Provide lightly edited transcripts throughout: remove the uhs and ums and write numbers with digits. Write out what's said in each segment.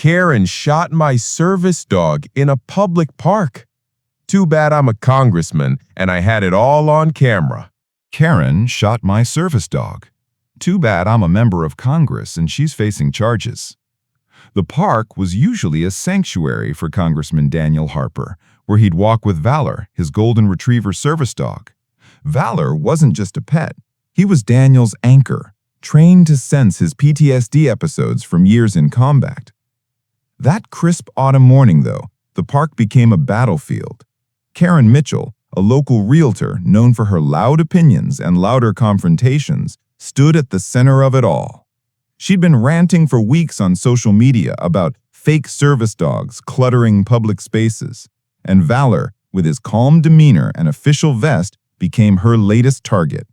Karen shot my service dog in a public park. Too bad I'm a congressman and I had it all on camera. Karen shot my service dog. Too bad I'm a member of Congress and she's facing charges. The park was usually a sanctuary for Congressman Daniel Harper, where he'd walk with Valor, his golden retriever service dog. Valor wasn't just a pet. He was Daniel's anchor, trained to sense his PTSD episodes from years in combat. That crisp autumn morning, though, the park became a battlefield. Karen Mitchell, a local realtor known for her loud opinions and louder confrontations, stood at the center of it all. She'd been ranting for weeks on social media about fake service dogs cluttering public spaces, and Valor, with his calm demeanor and official vest, became her latest target.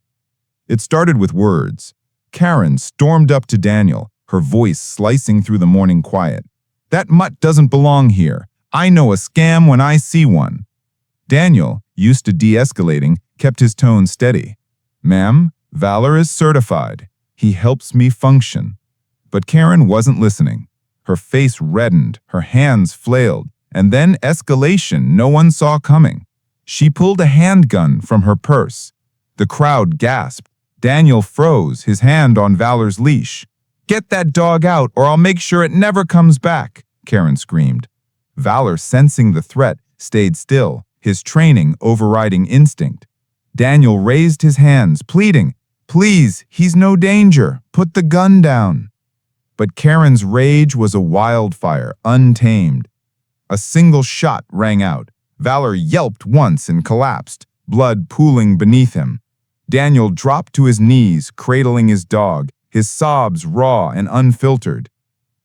It started with words. Karen stormed up to Daniel, her voice slicing through the morning quiet. "That mutt doesn't belong here. I know a scam when I see one." Daniel, used to de-escalating, kept his tone steady. "Ma'am, Valor is certified. He helps me function." But Karen wasn't listening. Her face reddened, her hands flailed, and then escalation no one saw coming. She pulled a handgun from her purse. The crowd gasped. Daniel froze, his hand on Valor's leash. "Get that dog out or I'll make sure it never comes back," Karen screamed. Valor, sensing the threat, stayed still, his training overriding instinct. Daniel raised his hands, pleading, "Please, he's no danger. Put the gun down." But Karen's rage was a wildfire, untamed. A single shot rang out. Valor yelped once and collapsed, blood pooling beneath him. Daniel dropped to his knees, cradling his dog, his sobs raw and unfiltered.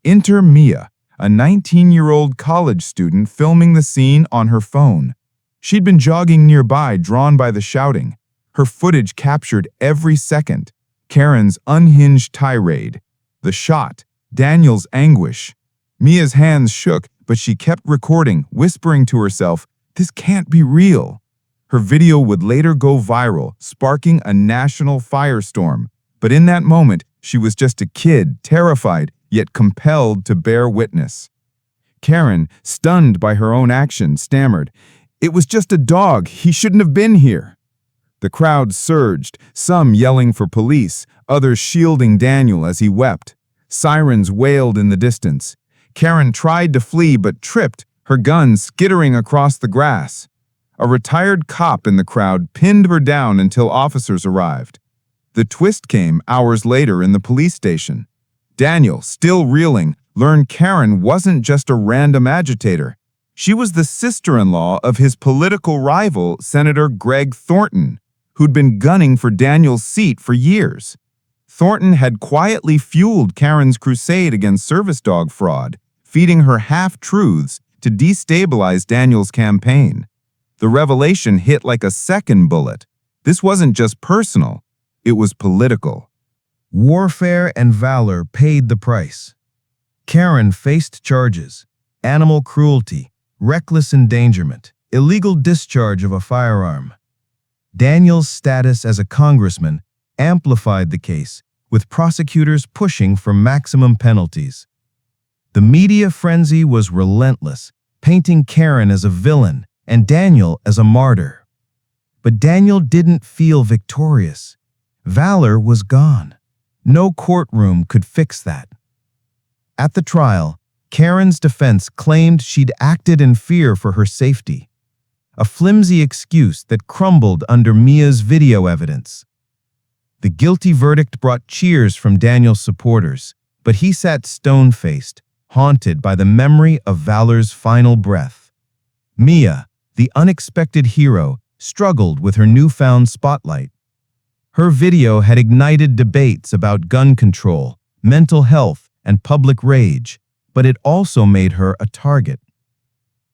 Enter Mia, a 19-year-old college student filming the scene on her phone. She'd been jogging nearby, drawn by the shouting. Her footage captured every second. Karen's unhinged tirade. The shot, Daniel's anguish. Mia's hands shook, but she kept recording, whispering to herself, "This can't be real." Her video would later go viral, sparking a national firestorm. But in that moment, she was just a kid, terrified, yet compelled to bear witness. Karen, stunned by her own action, stammered, "It was just a dog. He shouldn't have been here." The crowd surged, some yelling for police, others shielding Daniel as he wept. Sirens wailed in the distance. Karen tried to flee but tripped, her gun skittering across the grass. A retired cop in the crowd pinned her down until officers arrived. The twist came hours later in the police station. Daniel, still reeling, learned Karen wasn't just a random agitator. She was the sister-in-law of his political rival, Senator Greg Thornton, who'd been gunning for Daniel's seat for years. Thornton had quietly fueled Karen's crusade against service dog fraud, feeding her half-truths to destabilize Daniel's campaign. The revelation hit like a second bullet. This wasn't just personal, it was political. Warfare and valor paid the price. Karen faced charges: animal cruelty, reckless endangerment, illegal discharge of a firearm. Daniel's status as a congressman amplified the case, with prosecutors pushing for maximum penalties. The media frenzy was relentless, painting Karen as a villain and Daniel as a martyr. But Daniel didn't feel victorious. Valor was gone. No courtroom could fix that. At the trial, Karen's defense claimed she'd acted in fear for her safety, a flimsy excuse that crumbled under Mia's video evidence. The guilty verdict brought cheers from Daniel's supporters, but he sat stone-faced, haunted by the memory of Valor's final breath. Mia, the unexpected hero, struggled with her newfound spotlight. Her video had ignited debates about gun control, mental health, and public rage, but it also made her a target.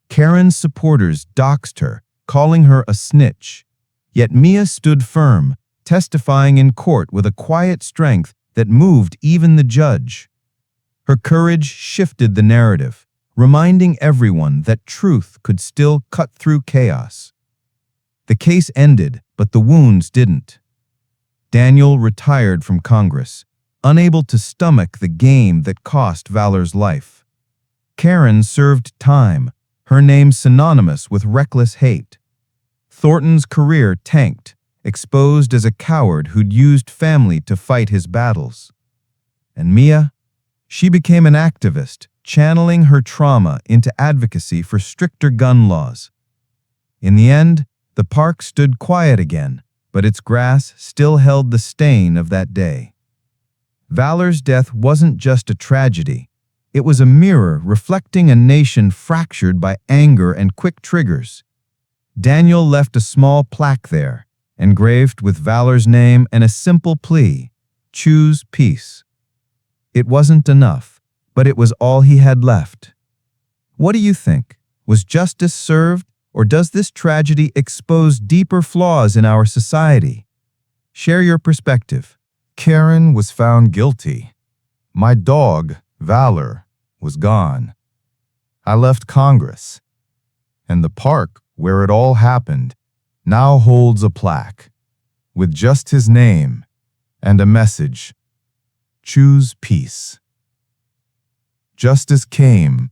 Karen's supporters doxed her, calling her a snitch. Yet Mia stood firm, testifying in court with a quiet strength that moved even the judge. Her courage shifted the narrative, reminding everyone that truth could still cut through chaos. The case ended, but the wounds didn't. Daniel retired from Congress, unable to stomach the game that cost Valor's life. Karen served time, her name synonymous with reckless hate. Thornton's career tanked, exposed as a coward who'd used family to fight his battles. And Mia? She became an activist, channeling her trauma into advocacy for stricter gun laws. In the end, the park stood quiet again, but its grass still held the stain of that day. Valor's death wasn't just a tragedy. It was a mirror reflecting a nation fractured by anger and quick triggers. Daniel left a small plaque there, engraved with Valor's name and a simple plea: choose peace. It wasn't enough, but it was all he had left. What do you think? Was justice served, or does this tragedy expose deeper flaws in our society? Share your perspective. Karen was found guilty. My dog, Valor, was gone. I left Congress, and the park where it all happened now holds a plaque with just his name and a message: choose peace. Justice came,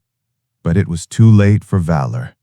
but it was too late for Valor.